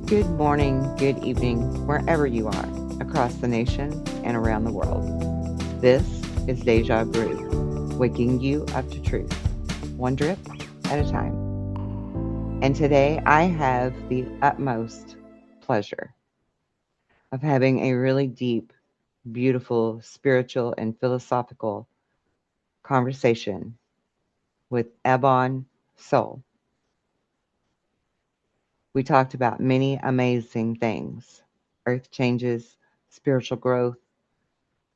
Good morning, good evening, wherever you are, across the nation and around the world. This is Deja Brew, waking you up to truth, one drip at a time. And today I have the utmost pleasure of having a really deep, beautiful, spiritual, and philosophical conversation with Ebon Soul. We talked about many amazing things: earth changes, spiritual growth,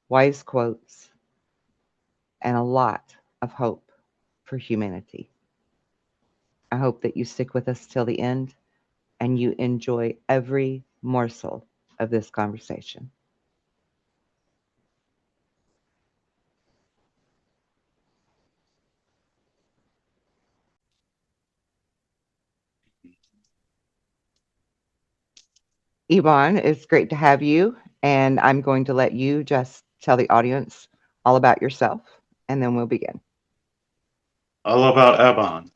wise quotes, and a lot of hope for humanity. I hope that you stick with us till the end and you enjoy every morsel of this conversation. Yvonne, it's great to have you, and I'm going to let you just tell the audience all about yourself, and then we'll begin. All about Ebon.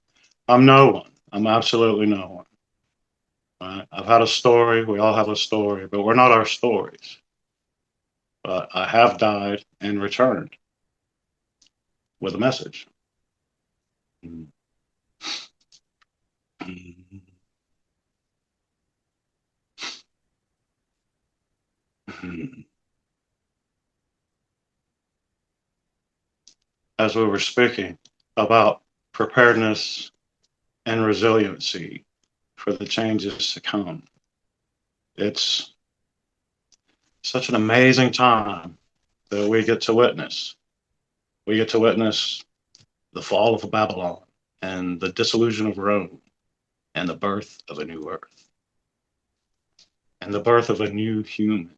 I'm no one. I'm absolutely no one. Right? I've had a story. We all have a story, but we're not our stories. But I have died and returned with a message. As we were speaking about preparedness and resiliency for the changes to come, it's such an amazing time that we get to witness. We get to witness the fall of Babylon and the dissolution of Rome and the birth of a new earth and the birth of a new human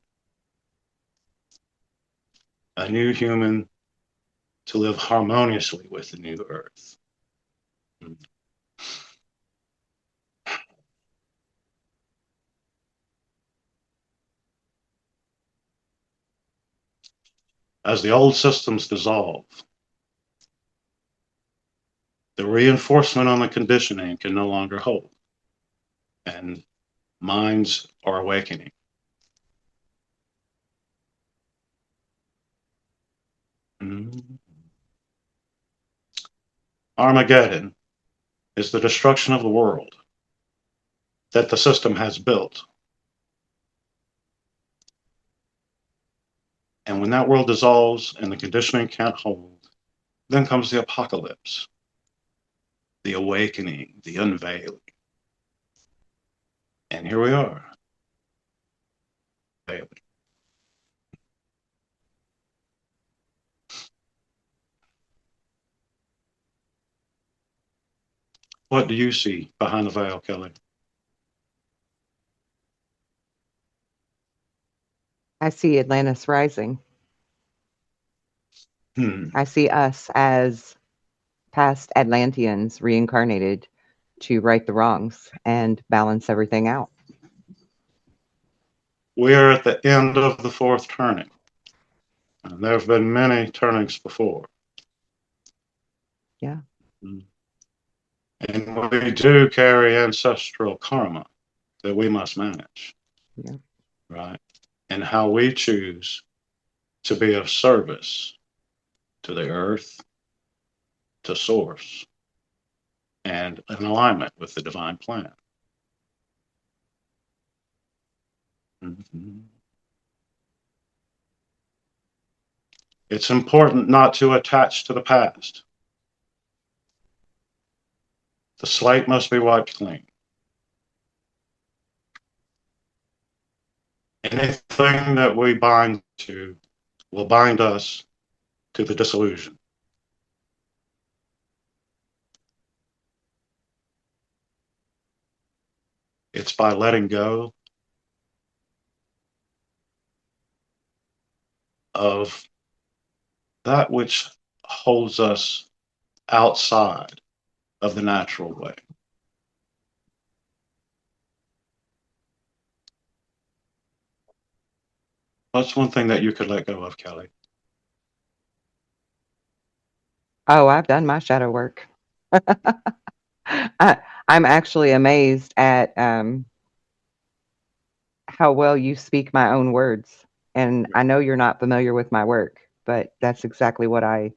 to live harmoniously with the new earth. As the old systems dissolve, the reinforcement on the conditioning can no longer hold, and minds are awakening. Armageddon is the destruction of the world that the system has built. And when that world dissolves and the conditioning can't hold, then comes the apocalypse, the awakening, the unveiling. And here we are. What do you see behind the veil, Kelly? I see Atlantis rising. Hmm. I see us as past Atlanteans reincarnated to right the wrongs and balance everything out. We are at the end of the fourth turning. And there have been many turnings before. Yeah. Hmm. And we do carry ancestral karma that we must manage, Yeah. right? And how we choose to be of service to the earth, to source, and in alignment with the divine plan. Mhm. It's important not to attach to the past. The slate must be wiped clean. Anything that we bind to will bind us to the dissolution. It's by letting go of that which holds us outside of the natural way. What's one thing that you could let go of, Kelly? Oh, I've done my shadow work. I, I'm actually amazed at how well you speak my own words. And I know you're not familiar with my work, but that's exactly what I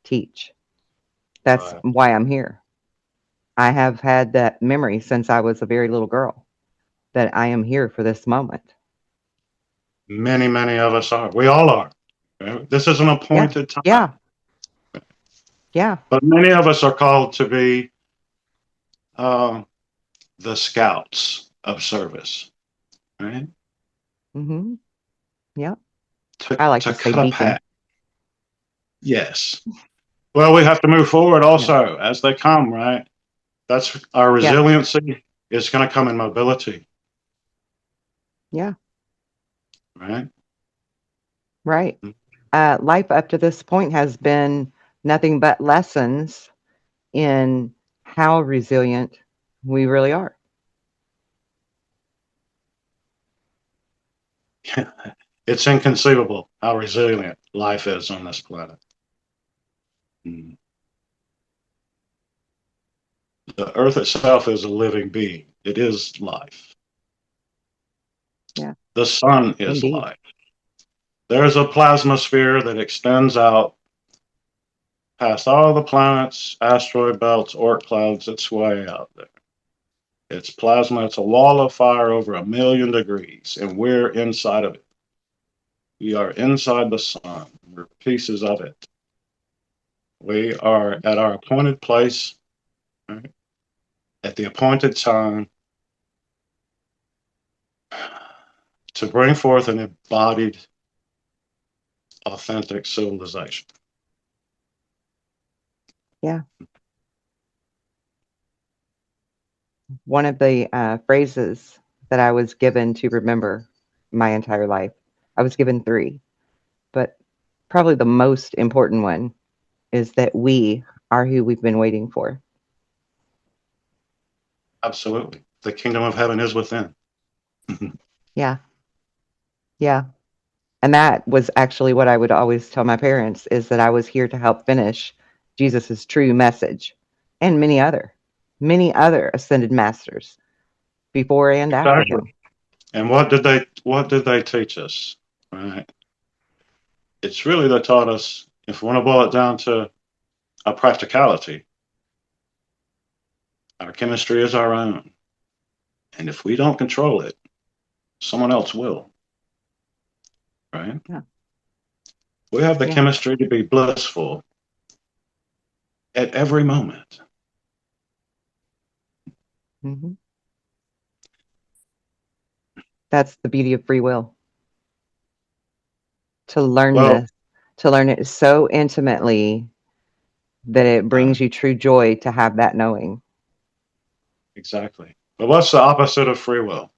teach. That's Right. why I'm here. I have had that memory since I was a very little girl that I am here for this moment. Many, many of us are. We all are. This is an Yeah. appointed time. Yeah. Yeah. But many of us are called to be um, the scouts of service, right? Mm-hmm. Yeah. To, I like to to say cut a path. beacon. Yes. Well, we have to move forward Yeah. also as they come, right? That's our Yeah. resiliency is going to come in mobility, Yeah. right? Right. Life up to this point has been nothing but lessons in how resilient we really are. It's inconceivable how resilient life is on this planet. Mm. The earth itself is a living being. It is life. Yeah. The sun is Indeed. life. There's a plasma sphere that extends out past all the planets, asteroid belts, Oort clouds. It's way out there. It's plasma. It's a wall of fire over 1,000,000 degrees, and we're inside of it. We are inside the sun. We're pieces of it. We are at our appointed place, right, at the appointed time to bring forth an embodied, authentic civilization. Yeah. One of the phrases that I was given to remember my entire life, I was given three, but probably the most important one is that we are who we've been waiting for. Absolutely. The kingdom of heaven is within. Yeah. Yeah. And that was actually what I would always tell my parents is that I was here to help finish Jesus's true message and many other ascended masters before and after Exactly. him. And what did they teach us? Right. It's really they taught us, if we want to boil it down to a practicality, our chemistry is our own. And if we don't control it, someone else will. Right? Yeah. We have the Yeah. chemistry to be blissful at every moment. Hmm. That's the beauty of free will. To learn Well, this, to learn it so intimately that it uh, brings you true joy to have that knowing. exactly. But what's the opposite of free will?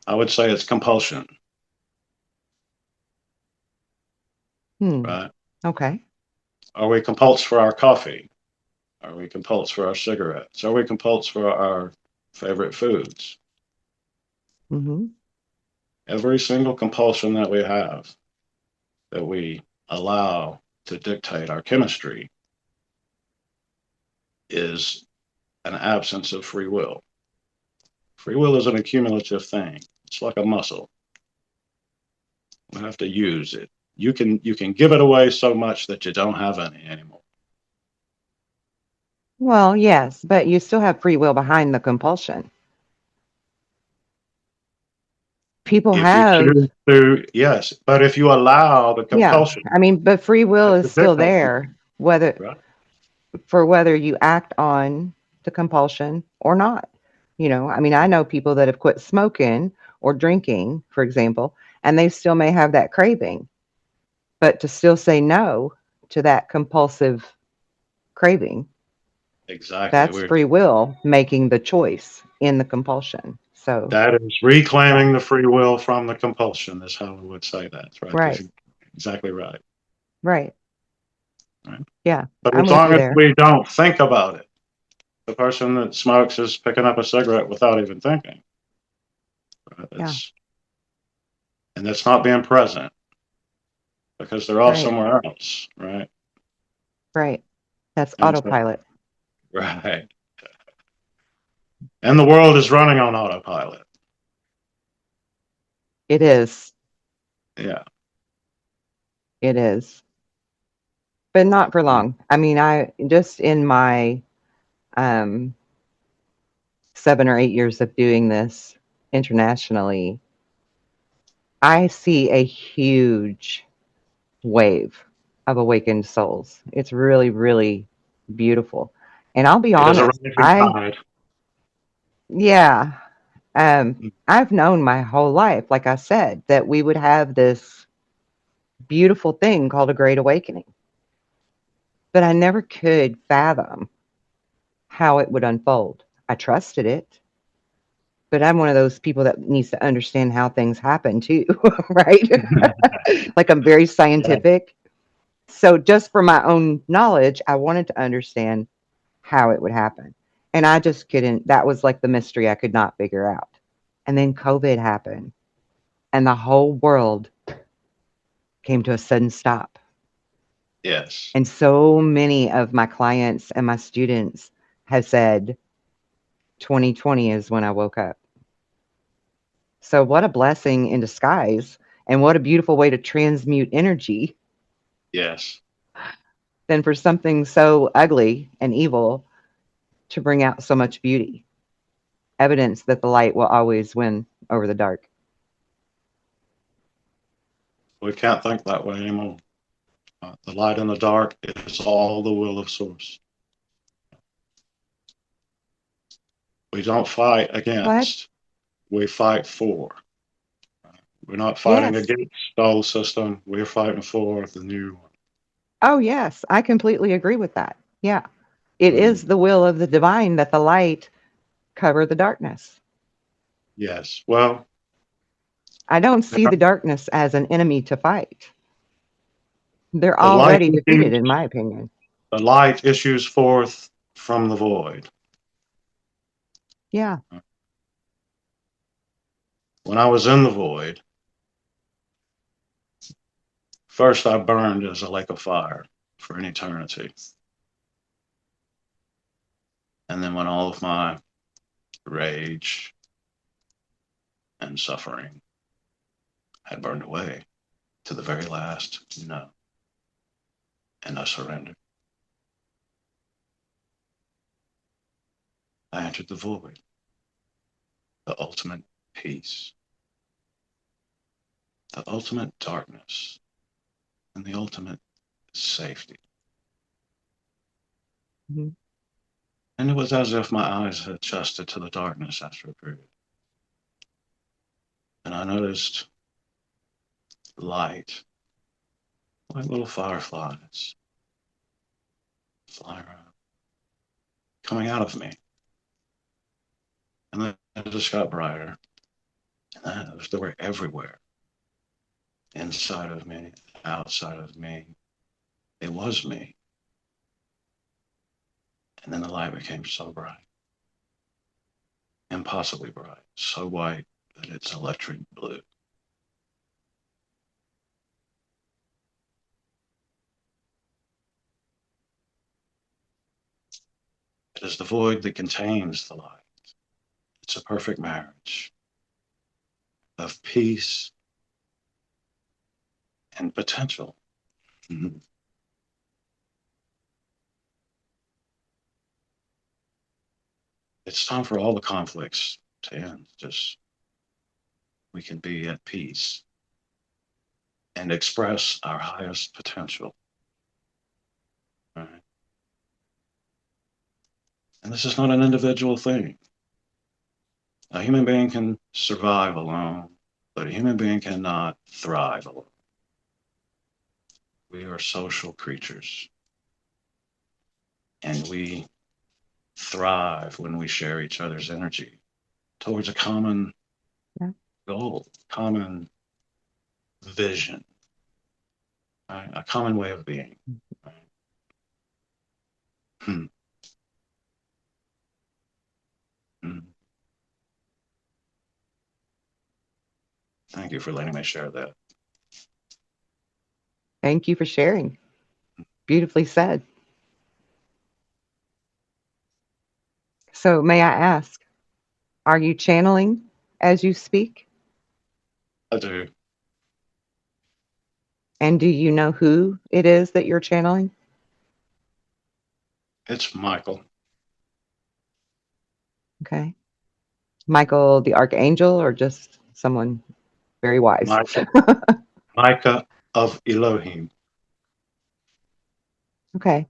I would say it's compulsion, Hmm. right? Okay. Are we compulsed for our coffee? Are we compulsed for our cigarettes? Are we compulsed for our favorite foods? Hmm. Every single compulsion that we allow to dictate our chemistry is an absence of free will. Free will is an accumulative thing. It's like a muscle. We have to use it. You can give it away so much that you don't have any anymore. Well, yes, but you still have free will behind the compulsion. People If you have, choose to, yes, but if you allow the yeah. compulsion I mean, but free will to is still dictate you, there, whether right? for whether you act on the compulsion or not. I mean, I know people that have quit smoking or drinking, for example, and they still may have that craving, but to still say no to that compulsive craving, Exactly. that's free will making the choice in the compulsion. So, That is yeah, reclaiming the free will from the compulsion, is how we would say that, right? right, Exactly right. right. Right. Yeah, But I'm as with long you as there. we don't think about it, the person that smokes is picking up a cigarette without even thinking. Right? Yeah, And that's not being present because they're all right, somewhere else, right? right. That's And so, autopilot. right. And the world is running on autopilot. It is. Yeah. It is. But not for Mm. long. I mean, I just in my um 7 or 8 years of doing this internationally, I see a huge wave of awakened souls. It's really, really beautiful. And I'll be It is a honest, rising tide. yeah, Mm. I've known my whole life, like I said, that we would have this beautiful thing called a great awakening. But I never could fathom how it would unfold. I trusted it, but I'm one of those people that needs to understand how things happen too, right? Like I'm very Yeah. scientific. So just for my own knowledge, I wanted to understand how it would happen. And I just couldn't, that was like the mystery I could not figure out. And then COVID happened and the whole world came to a sudden stop. Yes. And so many of my clients and my students have said 2020 is when I woke up. So, what a blessing in disguise, and what a beautiful way to transmute energy Yes. than for something so ugly and evil to bring out so much beauty. Evidence that the light will always win over the dark. We can't think that way anymore. The light and the dark is all the will of Source. We don't fight What? against, we fight for. We're not fighting Yes. against the old system. We're fighting for the new Oh, yes. I completely agree with that. Yeah. It one. is the will of the divine that the light cover the darkness. Yes. Well, I don't see the the darkness as an enemy to fight. They're light already defeated, issues, in my opinion. the light issues forth from the void. Yeah. When I was in the void, first I burned as a lake of fire for an eternity. And then when all of my rage and suffering had burned away to the very last, no, and I surrendered. I entered the void, the ultimate peace, the ultimate darkness, and the ultimate safety. Mhm. And it was as if my eyes had adjusted to the darkness after a period. And I noticed light, like little fireflies, fly around, coming out of me. And then it just got brighter. And then they were everywhere, inside of me, outside of me. It was me. And then the light became so bright, impossibly bright, so white that it's electric blue. It is the void that contains the light. It's a perfect marriage of peace and potential. Mhm. It's time for all the conflicts to end. Just we can be at peace and express our highest potential. Right? And this is not an individual thing. A human being can survive alone, but a human being cannot thrive alone. We are social creatures, and we thrive when we share each other's energy towards a common Yeah. goal, common vision, right? A common way of being. Right? Hmm. Hmm. Thank you for letting me share that. Thank you for sharing. Beautifully said. So, may I ask, are you channeling as you speak? I do. And do you know who it is that you're channeling? It's Michael. Okay. Michael the Archangel, or just someone very wise? Michael. Michael of Elohim. Okay.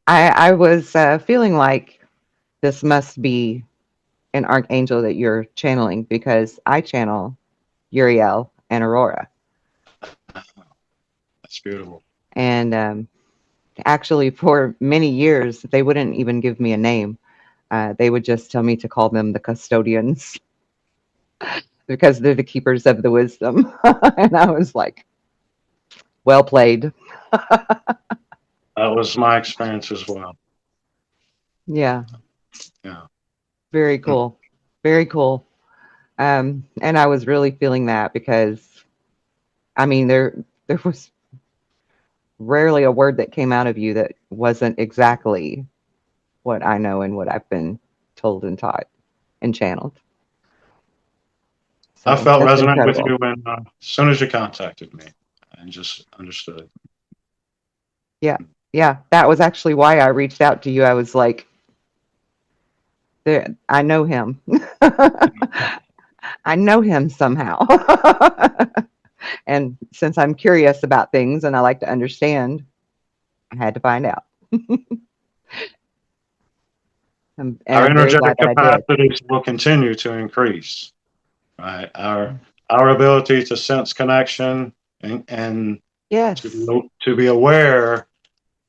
I was feeling like this must be an archangel that you're channeling because I channel Uriel and Aurora. That's beautiful. And actually, for many years, they wouldn't even give me a name. They would just tell me to call them the custodians because they're the keepers of the wisdom. And I was like, well played. That was my experience as well. Yeah, Yeah. very cool. Very cool. And I was really feeling that because, I mean, there was rarely a word that came out of you that wasn't exactly what I know and what I've been told and taught and channeled. I So felt that's resonant with incredible. you when, as soon as you contacted me, and just understood. Yeah. Yeah. That was actually why I reached out to you. I was like, there, I know him. I know him somehow. And since I'm curious about things and I like to understand, I had to find out. And Our I'm very energetic glad that I did. capacities will continue to increase. Right. Our ability to sense connection and Yes. to be aware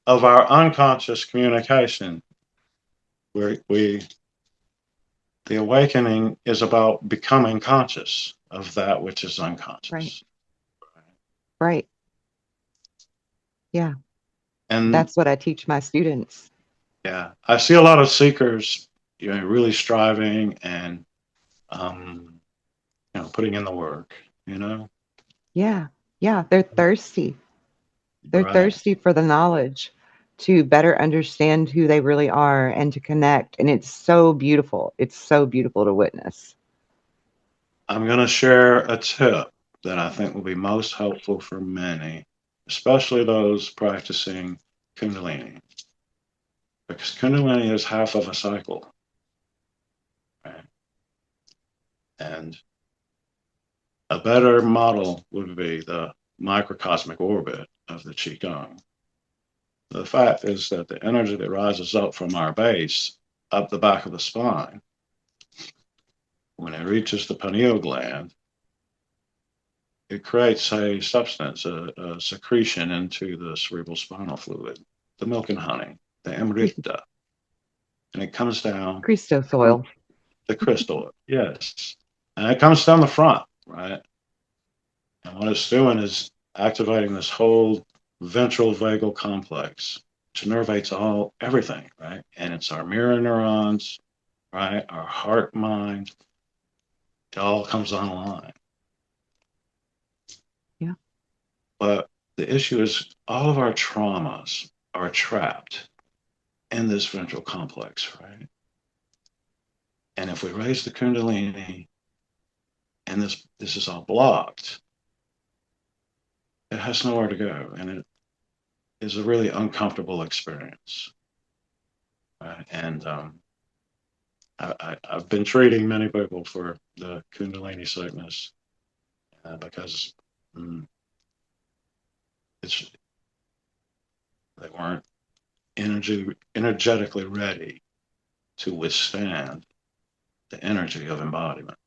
of our unconscious communication. We the awakening is about becoming conscious of that which is Right. unconscious. Right. Yeah. And That's what I teach my students. yeah, I see a lot of seekers, really striving and um, putting in the work. You know, Yeah. Yeah. They're thirsty. They're right? thirsty for the knowledge to better understand who they really are and to connect. And it's so beautiful. It's so beautiful to witness. I'm going to share a tip that I think will be most helpful for many, especially those practicing kundalini, because kundalini is half of a cycle, right? And a better model would be the microcosmic orbit of the qigong. The fact is that the energy that rises up from our base up the back of the spine, when it reaches the pineal gland, it creates a substance, a secretion into the cerebral spinal fluid, the milk and honey, the amrita, and it comes down Christo soil. the crystal, yes, and it comes down the front, right? And what it's doing is activating this whole ventral vagal complex, which nervates everything, right? And it's our mirror neurons, right? Our heart, mind, it all comes online. Yeah. But the issue is all of our traumas are trapped in this ventral complex, right? And if we raise the kundalini and this is all blocked, it has nowhere to go, and it is a really uncomfortable experience. Right? And I've been treating many people for the kundalini sickness because mm, it's they weren't energetically ready to withstand the energy of embodiment.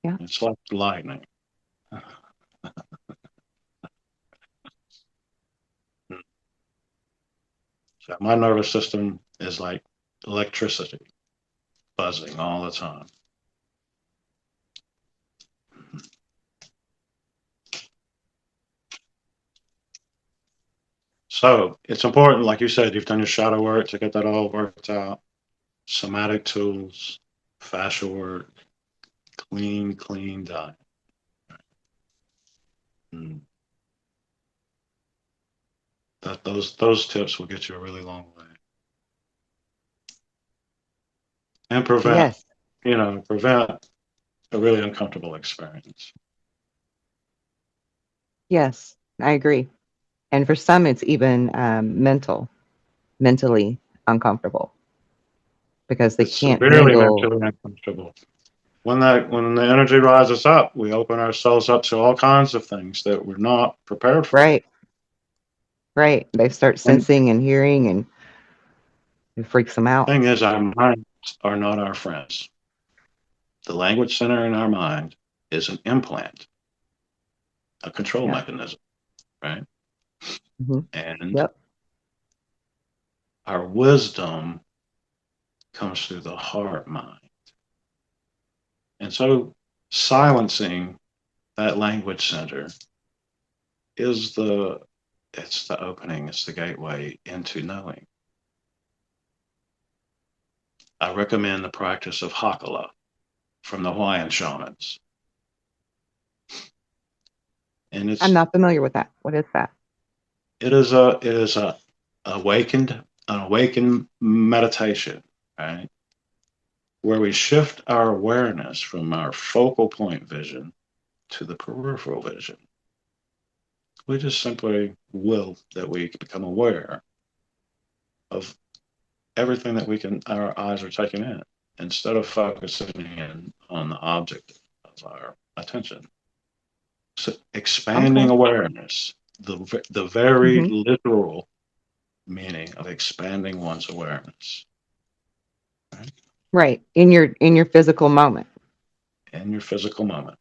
Yeah. It's like lightning. So my nervous system is like electricity, buzzing all the time. So it's important, like you said, you've done your shadow work to get that all worked out. Somatic tools, fascia work, clean diet. Mm. Those tips will get you a really long way and Yes. prevent a really uncomfortable experience. Yes, I agree. And for some, it's even mentally uncomfortable because they It's can't severely handle. mentally uncomfortable. When the energy rises up, we open ourselves up to all kinds of things that we're not prepared for. Right, right. They start And sensing and hearing, and it freaks them the out. thing is, our minds are not our friends. The language center in our mind is an implant, a control Yeah. mechanism, right? Hmm. And Yep. our wisdom comes through the heart mind. And so silencing that language center is it's the opening, it's the gateway into knowing. I recommend the practice of Hakala from the Hawaiian shamans. And I'm not familiar with that. What is that? it is a awakened an awakened meditation, right? Where we shift our awareness from our focal point vision to the peripheral vision. We just simply will that we become aware of everything that our eyes are taking in instead of focusing in on the object of our attention. So expanding Okay. awareness, the very Hmm. literal meaning of expanding one's awareness, right? Right. In your physical moment. In your physical moment.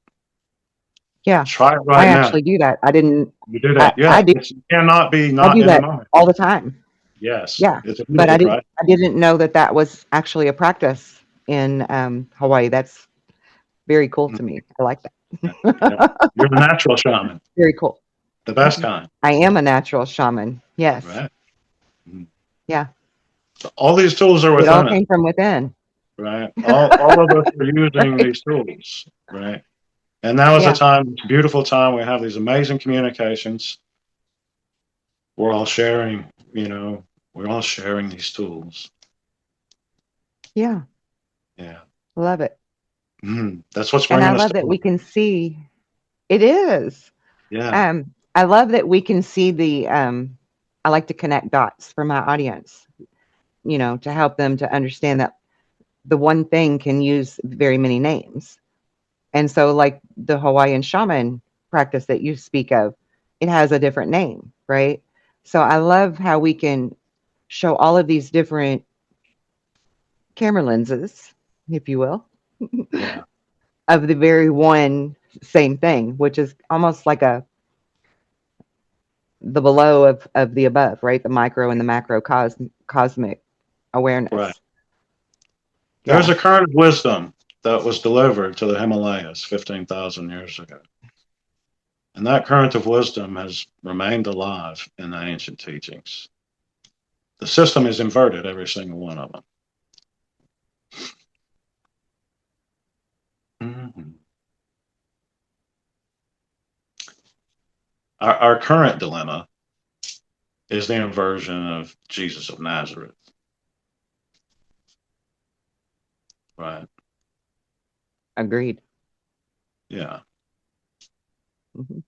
Yeah. Try it I right now. actually do that. I didn't. You do I that. Yeah, I do. you cannot be I not do in the that moment. all the time. Yes, Yeah. it's a But I music, didn't. right? I didn't know that that was actually a practice in Hawaii. That's very cool to me. I like Yeah, yeah. that. You're a natural shaman, Very cool. the best kind, I am a natural shaman. Yes. right? Mhm. Yeah. So all these tools are It all within us, came from within. right? All of us are using Right. these tools, right? And now is a Yeah. time, it's a beautiful time. We have these amazing communications. We're all sharing, we're all sharing these tools. Yeah. Yeah. Love it. That's what's And I bringing us love that we together. can see it is. Yeah. I love that we can see the I like to connect dots for my audience, to help them to understand that the one thing can use very many names. And so like the Hawaiian shaman practice that you speak of, it has a different name, right? So I love how we can show all of these different camera lenses, if you will, Yeah. of the very one same thing, which is almost like the below of the above, right? The micro and the macro cosmic Right. awareness. There's Yeah. a current of wisdom that was delivered to the Himalayas 15,000 years ago. And that current of wisdom has remained alive in the ancient teachings. The system is inverted, every single one of them. Mhm. Our current dilemma is the inversion of Jesus of Nazareth, right? Agreed. Yeah. Hmm.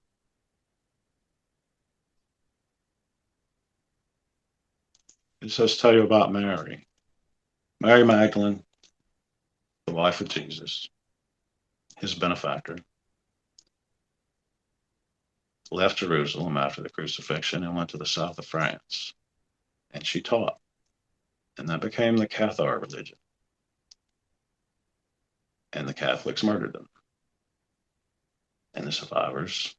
It says, tell you about Mary. Mary Magdalene, the wife of Jesus, his benefactor, left Jerusalem after the crucifixion and went to the south of France. And she taught, and that became the Cathar religion. And the Catholics murdered them. And the survivors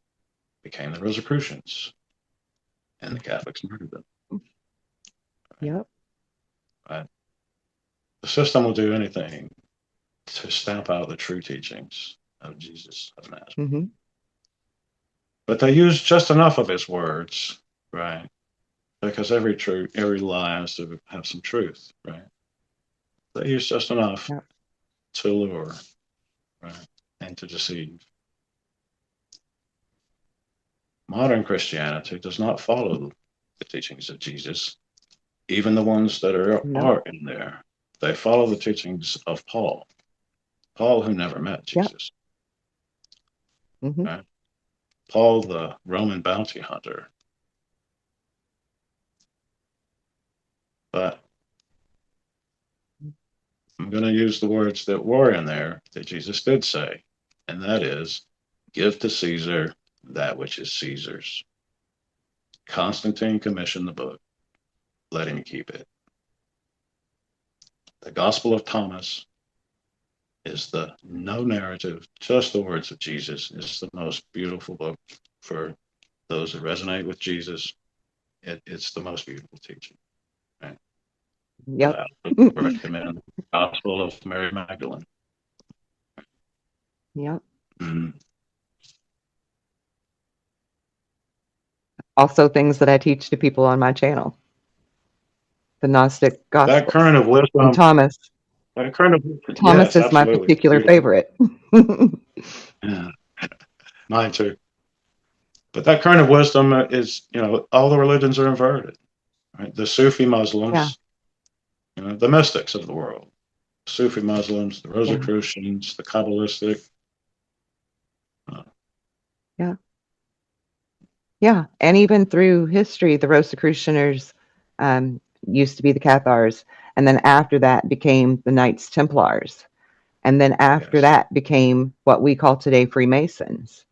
became the Rosicrucians, and the Catholics murdered them. Right? Yep. Right? The system will do anything to stamp out the true teachings of Jesus of Nazareth. Hmm. But they use just enough of his words, right? Because every lie has to have some truth, right? They use just enough Yep. to lure, right? And to deceive. Modern Christianity does not follow the teachings of Jesus, even the ones that are Nope. in there. They follow the teachings of Paul, Paul, who never met Yep. Jesus. Hmm. Right? Paul, the Roman bounty hunter. But I'm going to use the words that were in there that Jesus did say, and that is, give to Caesar that which is Caesar's. Constantine commissioned the book. Let him keep it. The Gospel of Thomas is the no narrative, just the words of Jesus. It's the most beautiful book for those that resonate with Jesus. It's the most beautiful teaching. Right? But Yep. I would recommend the Gospel of Mary Magdalene. Yep. Mm. Also, things that I teach to people on my channel, the Gnostic That current Gospels. of And wisdom, that current of, Thomas yes, is my absolutely. particular Beautiful. favorite. Yeah, mine too. But that current of wisdom is, all the religions are inverted. Right? The Sufi Yeah. Muslims, the mystics of the world, Sufi Muslims, the Yeah. Rosicrucians, the Kabbalistic. Yeah. Yeah. And even through history, the Rosicrucianers used to be the Cathars. And then after that became the Knights Templars. And then after Yes. that became what we call today Freemasons.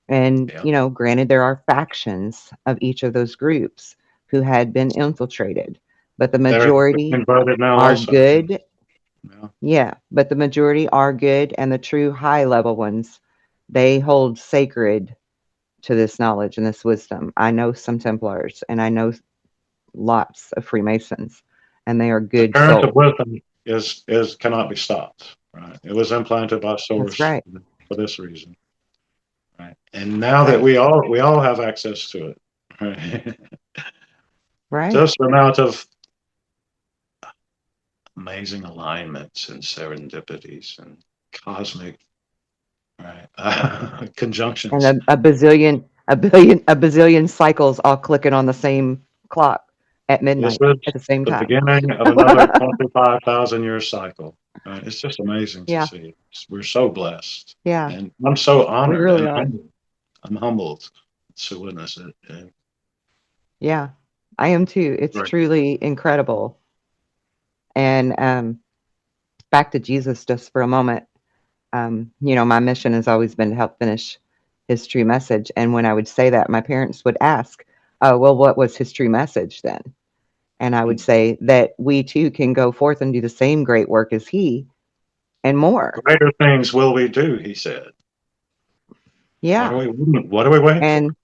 And, Yeah. granted, there are factions of each of those groups who had been infiltrated, but the They're majority inverted now are also. good. Yeah. Yeah, but the majority are good, and the true high level ones, they hold sacred to this knowledge and this wisdom. I know some Templars, and I know lots of Freemasons, and they are The good current of souls. wisdom is cannot be stopped. Right. It was implanted by That's source right. for this reason. Right. And now that Right. we all have access to it. Right. Right. Just the amount of amazing alignments and serendipities and cosmic, right, And conjunctions. a bazillion cycles all clicking on the same clock at This midnight is at the same the time. beginning of another 25,000-year cycle. Right? It's just amazing to Yeah. see. We're so blessed, Yeah. and I'm so We honored really and are. humbled. I'm humbled to witness it. And Yeah. I am too. It's right. truly incredible. And back to Jesus just for a moment. My mission has always been to help finish his true message. And when I would say that, my parents would ask, "Oh, well, what was his true message then?" And I would say that we too can go forth and do the same great work as he and more. Greater things will we do, he said. What are Yeah. we waiting for?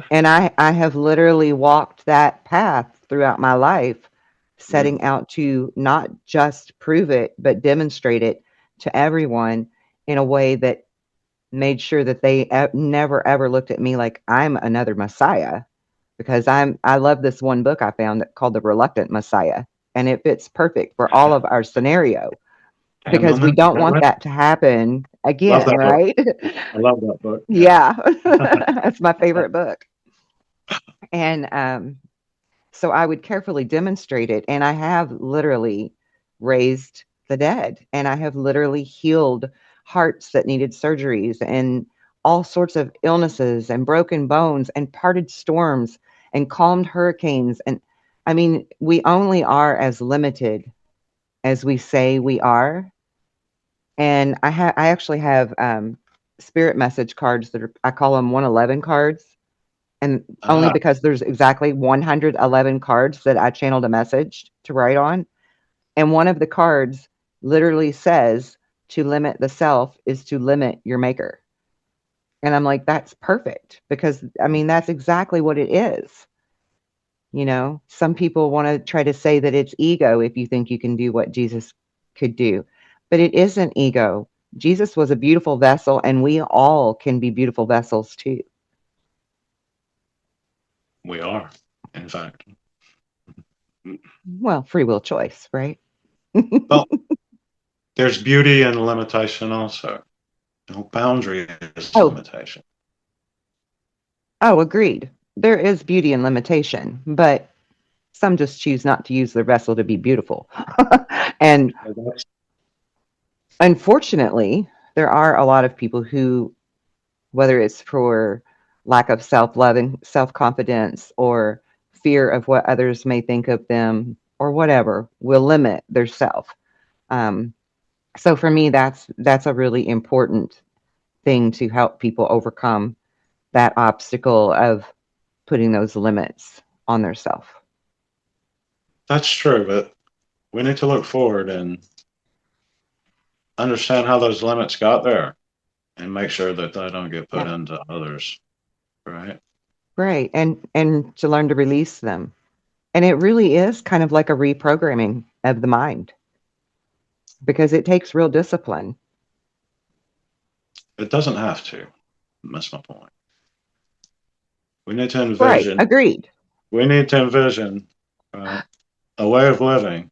And I have literally walked that path throughout my life, Mm. setting out to not just prove it, but demonstrate it to everyone in a way that made sure that they never ever looked at me like I'm another Messiah, because I love this one book I found called The Reluctant Messiah, and it fits perfect for all of our scenario And because we don't want that to happen love again, that book. right? I love that book. Yeah. Yeah. That's my favorite book. And so I would carefully demonstrate it. And I have literally raised the dead, and I have literally healed hearts that needed surgeries and all sorts of illnesses and broken bones and parted storms and calmed hurricanes. And I mean, we only are as limited as we say we are. And I actually have spirit message cards that I call them 111 cards, and only Ah, because there's exactly 111 cards that I channeled a message to write on. And one of the cards literally says, to limit the self is to limit your maker. And I'm like, that's perfect, because I mean, that's exactly what it is. Some people want to try to say that it's ego if you think you can do what Jesus could do, but it isn't ego. Jesus was a beautiful vessel, and we all can be beautiful vessels too. we are, in fact. Well, free will choice, right? Well, there's beauty and limitation also. No boundary is Oh, limitation. oh, agreed. There is beauty in limitation, but some just choose not to use their vessel to be beautiful. And So Unfortunately, there are a lot of people who, whether it's for lack of self love and self confidence or fear of what others may think of them or whatever, will limit their self. Um, so for me, that's a really important thing to help people overcome that obstacle of putting those limits on their self. That's true, but we need to look forward and understand how those limits got there and make sure that they don't get put Yeah. into others, right? Right. And to learn to release them. And it really is kind of like a reprogramming of the mind because it takes real discipline. It doesn't have to. That's my point. We need to Right. envision. Agreed. We need to envision a way of living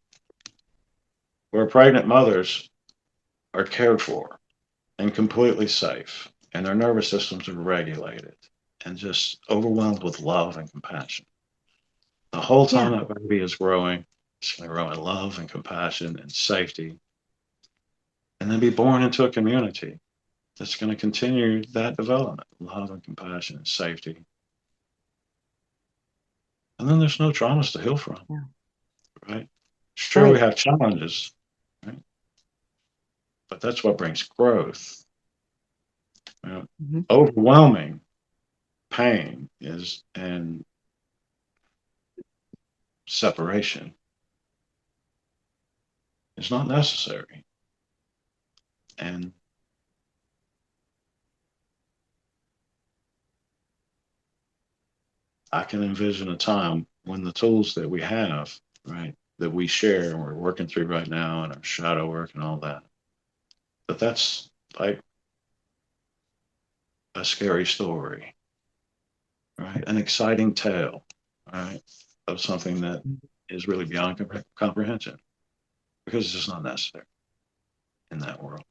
where pregnant mothers are cared for and completely safe, and their nervous systems are regulated and just overwhelmed with love and compassion. The whole time Yeah. that baby is growing, it's going to grow in love and compassion and safety, and then be born into a community that's going to continue that development, love and compassion and safety. And then there's no traumas to heal from, Yeah. right? Sure, we Right. have challenges, right? But that's what brings growth. You know, Hmm. overwhelming pain is and separation is not necessary. And I can envision a time when the tools that we have, right, that we share and we're working through right now and our shadow work and all that, that's like a scary story, right? An exciting tale, right, of something that is really beyond comprehension because it's just not necessary in that world.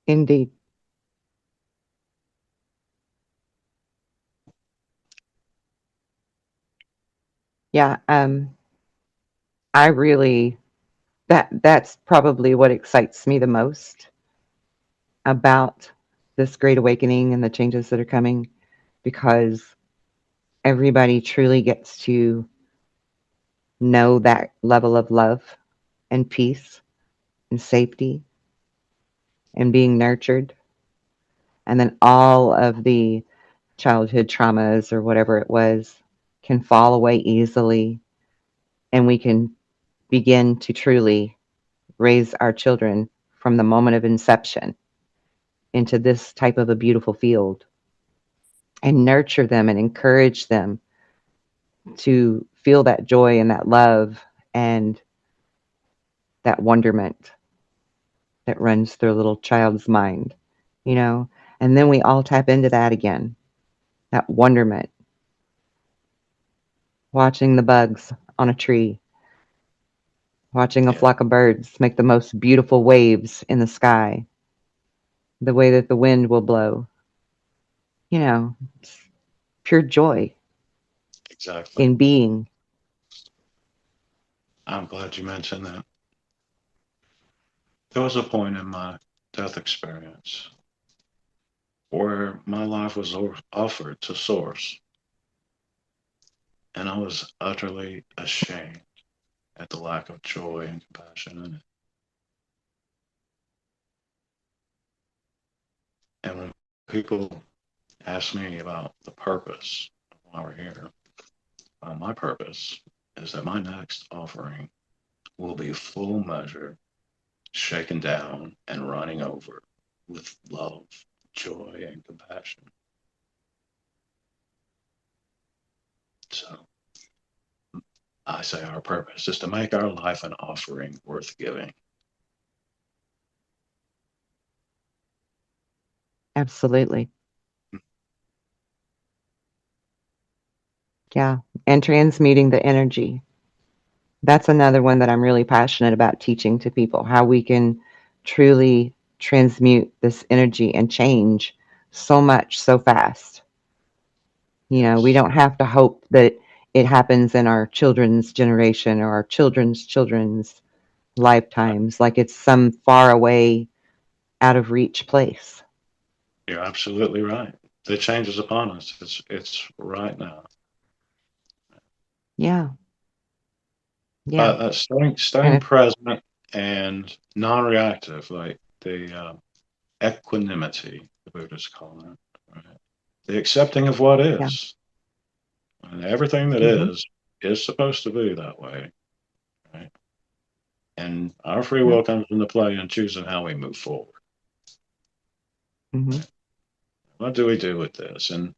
Indeed. Yeah. I really that's probably what excites me the most about this great awakening and the changes that are coming because everybody truly gets to know that level of love and peace and safety and being nurtured. And then all of the childhood traumas or whatever it was can fall away easily. And we can begin to truly raise our children from the moment of inception into this type of a beautiful field and nurture them and encourage them to feel that joy and that love and that wonderment that runs through a little child's mind, you know? And then we all tap into that again, that wonderment, watching the bugs on a tree, watching a Yeah, flock of birds make the most beautiful waves in the sky, the way that the wind will blow, you know, pure joy exactly. in being. I'm glad you mentioned that. There was a point in my death experience where my life was offered to Source, and I was utterly ashamed at the lack of joy and compassion in it. And when people ask me about the purpose of why we're here, my purpose is that my next offering will be full measure, shaken down, and running over with love, joy, and compassion. So I say our purpose is to make our life an offering worth giving. Absolutely. Yeah. And transmuting the energy. That's another one that I'm really passionate about teaching to people how we can truly transmute this energy and change so much so fast. You know, we Yes. don't have to hope that it happens in our children's generation or our children's children's lifetimes, like it's some far away, out of reach place. You're absolutely right. The change is upon us. It's right now. Yeah, yeah. Staying And if, present and non-reactive, like the equanimity, the Buddhists call it, right? The accepting of what yeah. is, and everything that Hmm. is supposed to be that way, right? And our free Yeah. will comes into play in choosing how we move forward. Hmm. Right? What do we do with this? And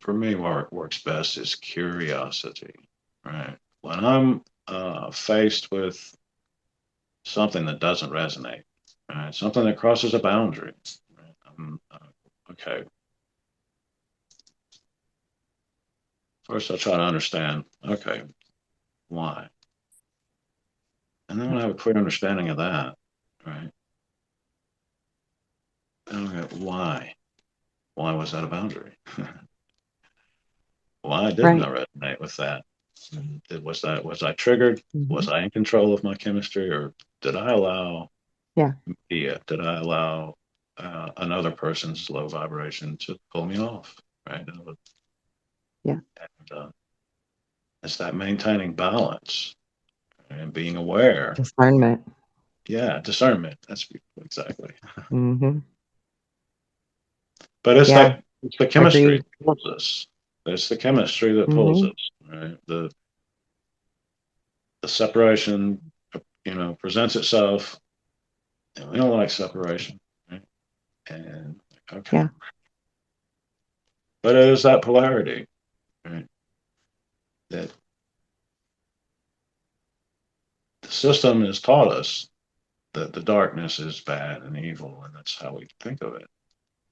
for me, what works best is curiosity, right? When I'm faced with something that doesn't resonate, right? Something that crosses a boundary, right? Okay, first I try to understand, okay, why? And then when I have a clear understanding of that, right? Then I go, why? Why was that a boundary? Why didn't I Right. resonate with that? Was I triggered? Hmm. Was I in control of my chemistry, or did I allow Yeah. did I allow another person's low vibration to pull me off? Right. Yeah. And, it's that maintaining balance and being aware. Discernment. Yeah, discernment. That's exactly. Hmm. But Yeah. it's the chemistry Agreed. that pulls us. It's the chemistry that pulls Hmm. us. Right. The separation, presents itself, and we don't like separation. Right? And okay, Yeah. but it is that polarity, right? That the system has taught us that the darkness is bad and evil, and that's how we think of it.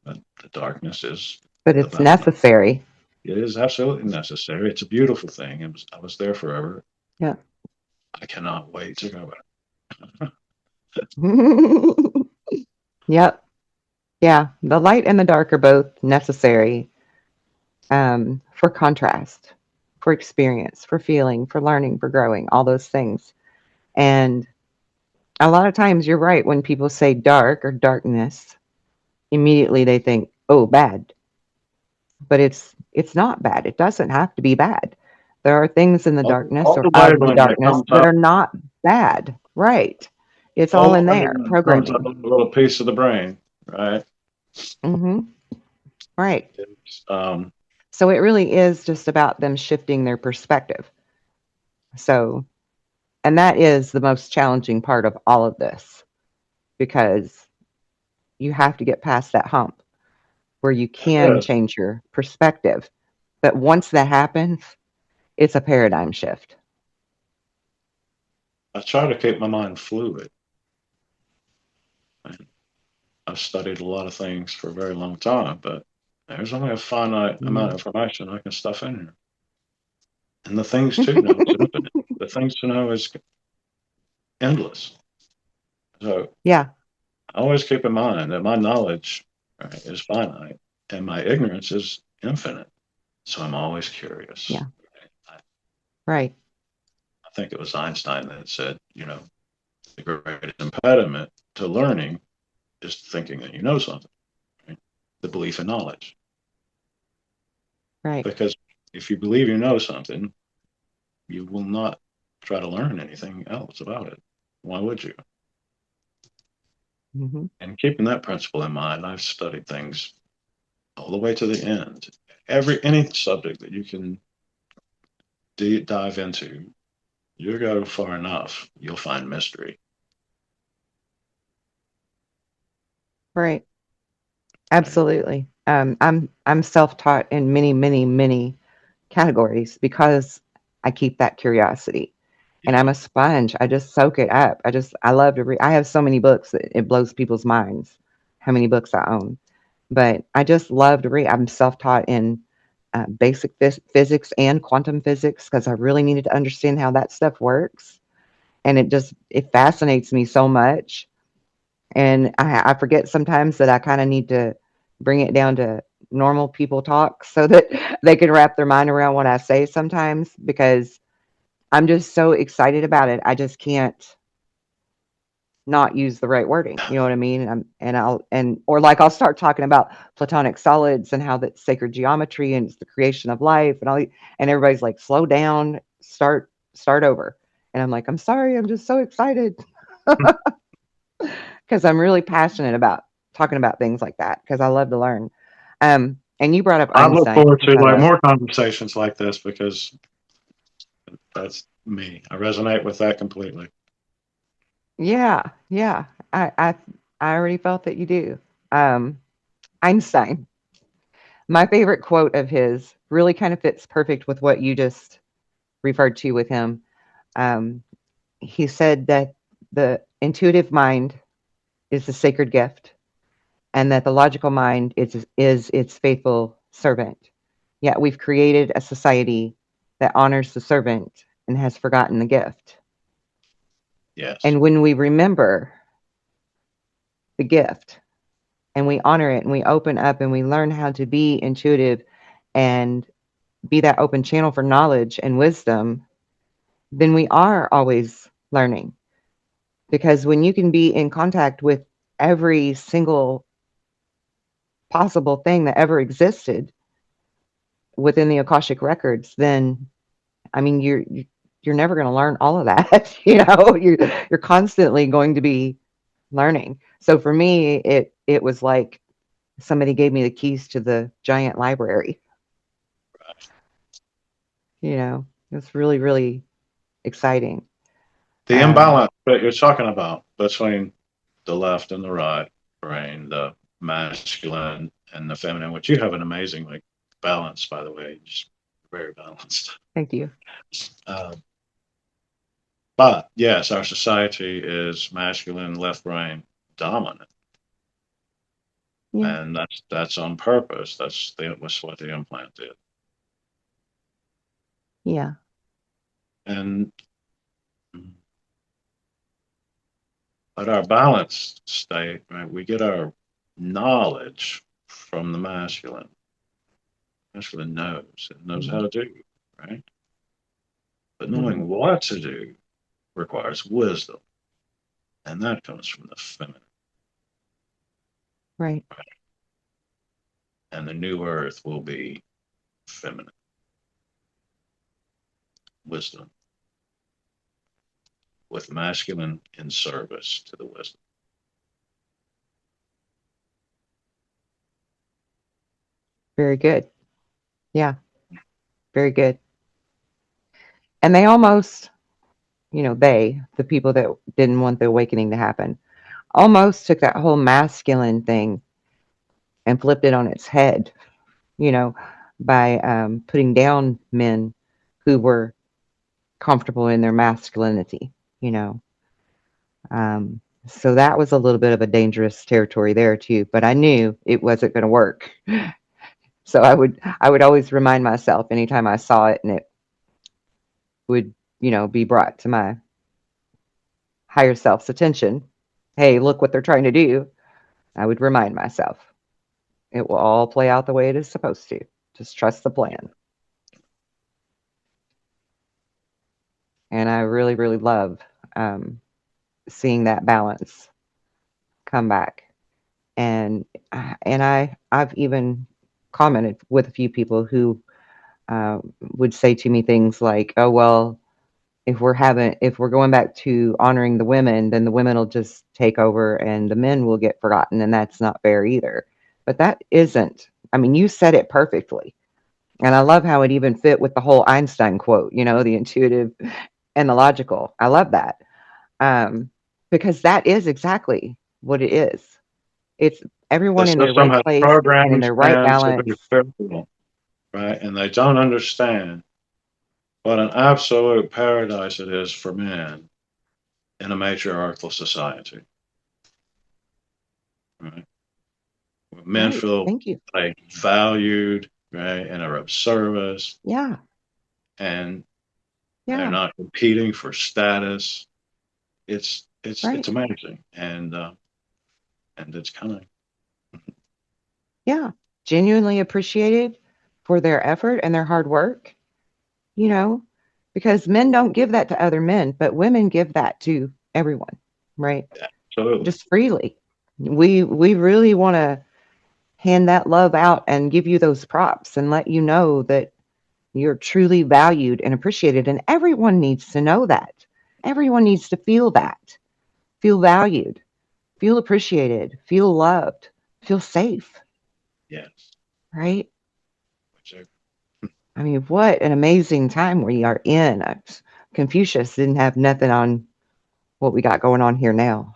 But the darkness is But the it's boundary. necessary. It is absolutely necessary. It's a beautiful thing. I was there forever. Yeah. I cannot wait to go back. Yep. Yeah. The light and the dark are both necessary, for contrast, for experience, for feeling, for learning, for growing, all those things. And a lot of times you're right when people say dark or darkness, immediately they think, "Oh, bad." But it's not bad. It doesn't have to be bad. There are things in the darkness All or the of the labeling that darkness comes that up, are not bad. Right. It's all all in the there, labeling that comes up programming. with a little piece of the brain, right? Mhm. Right. It's, So it really is just about them shifting their perspective. So, and that is the most challenging part of all of this, because you have to get past that hump where you can yeah, change your perspective. But once that happens, it's a paradigm shift. I try to keep my mind fluid. And I've studied a lot of things for a very long time, but there's only a finite amount Mhm. of information I can stuff in here. And the things to know is infinite. The things to know is endless. So Yeah. I always keep in mind that my knowledge, right, is finite and my ignorance is infinite. So I'm always curious. Yeah. I, Right. I think it was Einstein that said, the greatest impediment to learning is thinking that you know something, right? The belief in knowledge. Right. Because if you believe you know something, you will not try to learn anything else about it. Why would you? Mhm. And keeping that principle in mind, I've studied things all the way to the end. Any subject that you can dive into, you go far enough, you'll find mystery. Right. Right? Absolutely. I'm self-taught in many, many, many categories because I keep that curiosity. And Yeah, I'm a sponge. I just soak it up. I love to read. I have so many books that it blows people's minds how many books I own. But I just love to read. I'm self-taught in basic physics and quantum physics because I really needed to understand how that stuff works. And it fascinates me so much. And I forget sometimes that I kind of need to bring it down to normal people talk so that they can wrap their mind around what I say sometimes, because I'm just so excited about it. I just can't not use the right wording. You know what I mean? Or like I'll start talking about platonic solids and how that's sacred geometry and it's the creation of life and everybody's like, slow down, start over. And I'm like, I'm sorry, I'm just so excited because I'm really passionate about talking about things like that because I love to learn. And you brought up I look Einstein, forward which to I like love. more conversations like this because that's me. I resonate with that completely. Yeah, yeah. I already felt that you do. Um, Einstein. My favorite quote of his really kind of fits perfect with what you just referred to with him. Um, he said that the intuitive mind is the sacred gift, and that the logical mind is its faithful servant. Yet we've created a society that honors the servant and has forgotten the gift. Yes. And when we remember the gift and we honor it and we open up and we learn how to be intuitive and be that open channel for knowledge and wisdom, then we are always learning. Because when you can be in contact with every single possible thing that ever existed within the Akashic records, then I mean you're never going to learn all of that. You're constantly going to be learning. So for me, it was like somebody gave me the keys to the giant library. It's really, really exciting. The Um, imbalance that you're talking about between the left and the right brain, the masculine and the feminine, which you have an amazing like balance, by the way, just very balanced. Thank you. Um, but yes, our society is masculine, left brain dominant, Yeah, and that's on purpose. That's what the implant did. yeah, And at our balanced state, right, we get our knowledge from the masculine. Masculine knows. It knows how mhm, to do, right? But mhm, knowing what to do requires wisdom, and that comes from the feminine. right. And the new earth will be feminine wisdom with masculine in service to the wisdom. Very good. Yeah, very good. And they almost, the people that didn't want the awakening to happen, almost took that whole masculine thing and flipped it on its head, you know, by putting down men who were comfortable in their masculinity, you know. So that was a little bit of a dangerous territory there too, but I knew it wasn't going to work. So I would always remind myself anytime I saw it and it would, be brought to my higher self's attention. Hey, look what they're trying to do. I would remind myself it will all play out the way it is supposed to. Just trust the plan. And I really, really love um, seeing that balance come back. And I've even commented with a few people who would say to me things like, "Oh well, if we're going back to honoring the women, then the women will just take over and the men will get forgotten, and that's not fair either." But that isn't. I mean, you said it perfectly, and I love how it even fit with the whole Einstein quote. The intuitive and the logical. I love that um, because that is exactly what it is. It's The everyone in their system right has place and in programmed their right men to be balance. fearful, right? And they don't understand what an absolute paradise it is for men in a matriarchal society, right? Where men Right. feel Thank you. like valued, right, and are of service, Yeah. and they're Yeah. not competing for status. It's Right. amazing, and it's coming. Yeah, genuinely appreciated for their effort and their hard work, you know, because men don't give that to other men, but women give that to everyone, right? Absolutely. Just freely. We really want to hand that love out and give you those props and let you know that you're truly valued and appreciated. And everyone needs to know that. Everyone needs to feel that, feel valued, feel appreciated, feel loved, feel safe, Yes. right? Which are- I mean, what an amazing time we are in. Confucius didn't have nothing on what we got going on here now.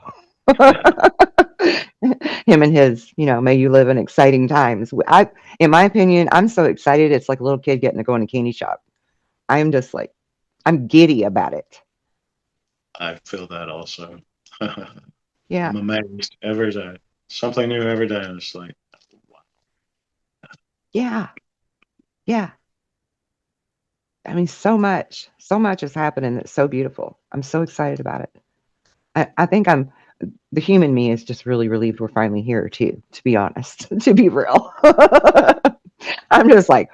Him and his, may you live in exciting times. In my opinion, I'm so excited. It's like a little kid getting to go in a candy shop. I'm just like, I'm giddy about it. I feel that also. Yeah, I'm amazed every day. Something new every day. And it's like, wow. yeah, yeah. I mean, so much is happening that's so beautiful. I'm so excited about it. I think the human me is just really relieved we're finally here too, to be honest, to be real. I'm just like,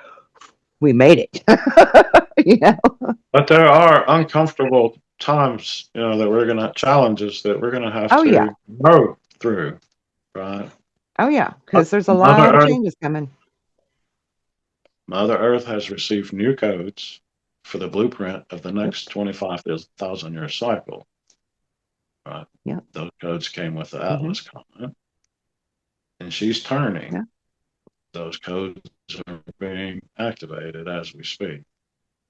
we made it. you know? But there are uncomfortable times, that we're going to, challenges that we're going to have Oh yeah. to grow through, right? Oh yeah. Because there's a Mother lot of Earth, changes coming. Mother Earth has received new codes for the blueprint of the Yep. next 25,000 year cycle, right? Yep. Those codes came with the Hmm. Atlas comment, and she's turning. Yeah. Those codes are being activated as we speak.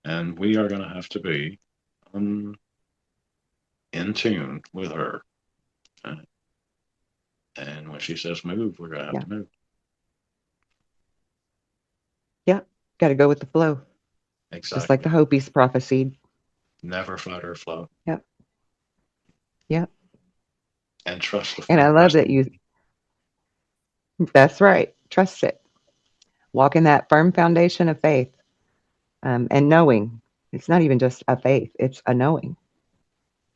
And we are going to have to be um, in tune with her. And when she says move, we're going to have Yeah. to move. Yeah. Got to go with the flow, just like Exactly. the Hopis prophesied. Never fight or flow. Yep. Yep. And trust the And I love that process. you. That's right. Trust it. Walk in that firm foundation of faith, and knowing. It's not even just a faith; it's a knowing.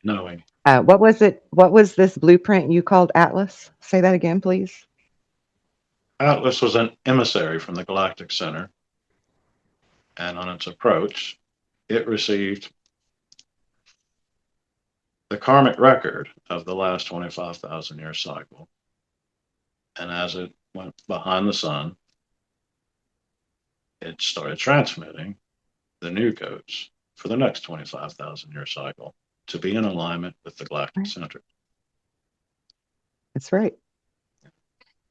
Knowing. What was it? What was this blueprint you called Atlas? Say that again, please. Atlas was an emissary from the Galactic Center, and on its approach, it received the karmic record of the last 25,000 year cycle. And as it went behind the sun, it started transmitting the new codes for the next 25,000 year cycle to be in alignment with the Galactic Right. Center. That's right.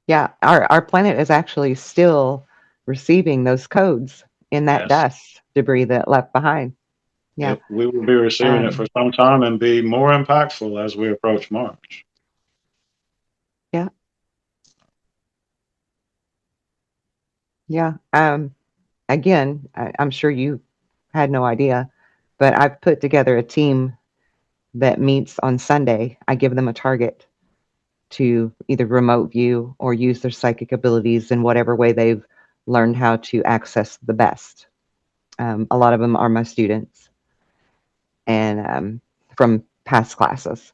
Yeah, our planet is actually still receiving those codes in that Yes, dust debris that left behind. Yeah. we will be receiving it for Um, some time and be more impactful as we approach March. yeah. Yeah. Again, I'm sure you had no idea, but I've put together a team that meets on Sunday. I give them a target to either remote view or use their psychic abilities in whatever way they've learned how to access the best. A lot of them are my students and from past classes.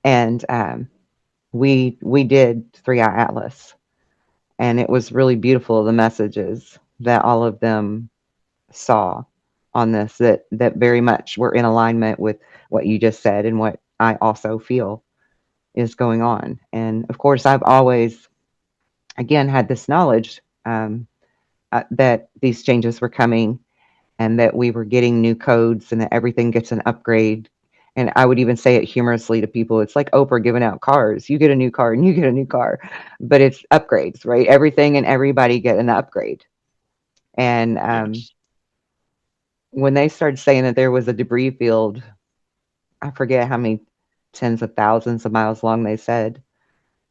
And we did 3 Eye Atlas, and it was really beautiful. The messages that all of them saw on this that very much were in alignment with what you just said and what I also feel is going on. And of course, I've always again had this knowledge that these changes were coming and that we were getting new codes and that everything gets an upgrade. And I would even say it humorously to people. It's like Oprah giving out cars. You get a new car and you get a new car, but it's upgrades, right? Everything and everybody get an upgrade. And Yes. when they started saying that there was a debris field, I forget how many tens of thousands of miles long they said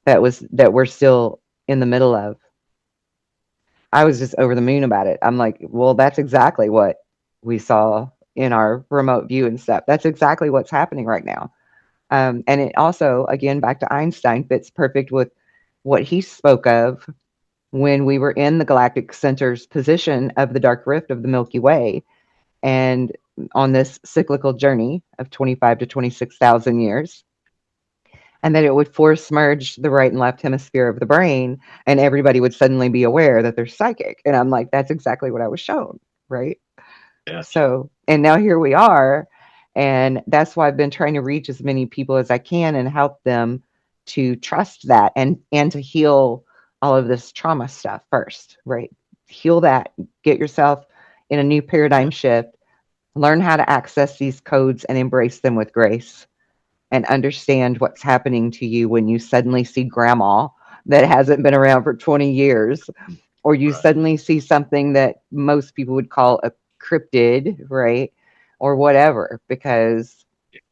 that we're still in the middle of. I was just over the moon about it. I'm like, well, that's exactly what we saw in our remote view and stuff. That's exactly what's happening right now. And it also, again, back to Einstein, fits perfect with what he spoke of when we were in the galactic center's position of the dark rift of the Milky Way and on this cyclical journey of 25 to 26,000 years. and that it would force merge the right and left hemisphere of the brain, and everybody would suddenly be aware that they're psychic. And I'm like, that's exactly what I was shown, right? Yes. So, and now here we are. And that's why I've been trying to reach as many people as I can and help them to trust that and to heal all of this trauma stuff first, right? Heal that, get yourself in a new paradigm Yes. shift, learn how to access these codes and embrace them with grace, and understand what's happening to you when you suddenly see grandma that hasn't been around for 20 years, or you Right. suddenly see something that most people would call a cryptid, right? Or whatever, because,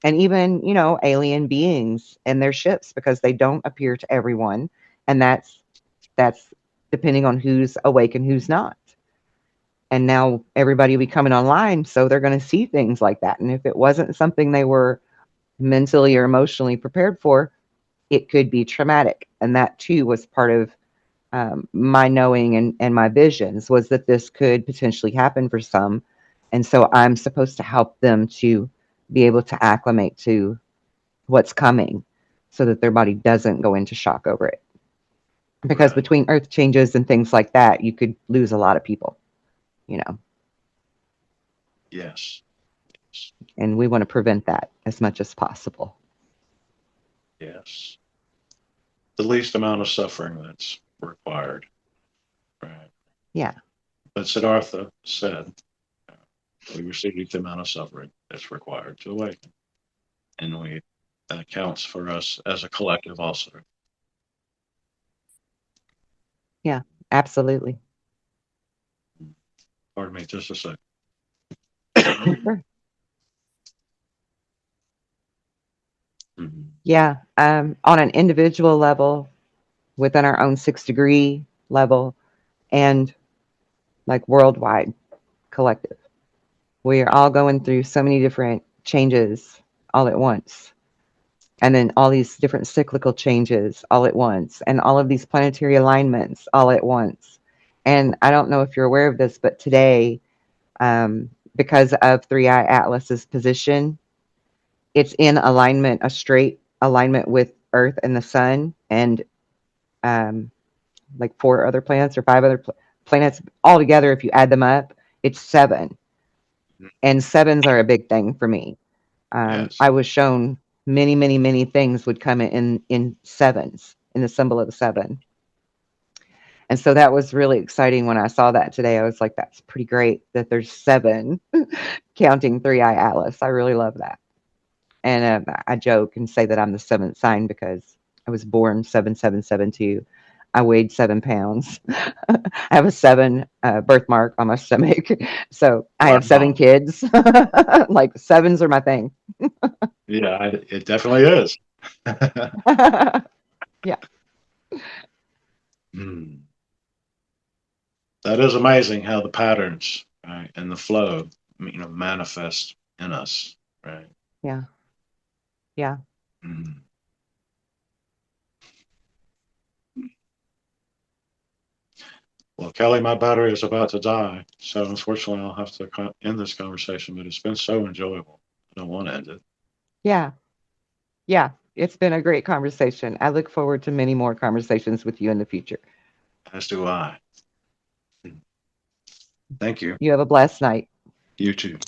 and even, alien beings and their ships, because they don't appear to everyone. And that's depending on who's awake and who's not. And now everybody will be coming online, so they're going to see things like that. And if it wasn't something they were mentally or emotionally prepared for, it could be traumatic. And that too was part of my knowing and my visions, was that this could potentially happen for some. And so I'm supposed to help them to be able to acclimate to what's coming so that their body doesn't go into shock over it. Because Right. between earth changes and things like that, you could lose a lot of people, you know, Yes. Yes. and we want to prevent that as much as possible. Yes. The least amount of suffering that's required. Right. Yeah. But Siddhartha said, we receive the amount of suffering that's required to awaken. And that counts for us as a collective also. Yeah. Absolutely. Pardon me just a second. Sure. Mhm. Yeah. On an individual level, within our own 6 degree level, and like worldwide collective. We are all going through so many different changes all at once. And then all these different cyclical changes all at once, and all of these planetary alignments all at once. And I don't know if you're aware of this, but today, because of Three Eye Atlas's position, it's in alignment, a straight alignment with Earth and the Sun, and um, like 4 other planets or 5 other planets altogether. If you add them up, it's 7, and sevens are a big thing for me. Yes. I was shown many, many, many things would come in sevens, in the symbol of the 7. And so that was really exciting when I saw that today. I was like, that's pretty great that there's 7 counting Three Eye Atlas. I really love that. And I joke and say that I'm the 7th sign because I was born 7772. I weighed 7 pounds. I have a 7 birthmark on my stomach. So I have 7 Wow. kids. Like sevens are my thing. Yeah, it definitely is. Yeah. Mm. That is amazing how the patterns, right, and the flow, manifest in us, right? Yeah. Yeah. Mm. Well, Kelly, my battery is about to die, so unfortunately I'll have to end this conversation, but it's been so enjoyable. I don't want to end it. Yeah. Yeah. It's been a great conversation. I look forward to many more conversations with you in the future. As do I. Thank you. You have a blessed night. You too.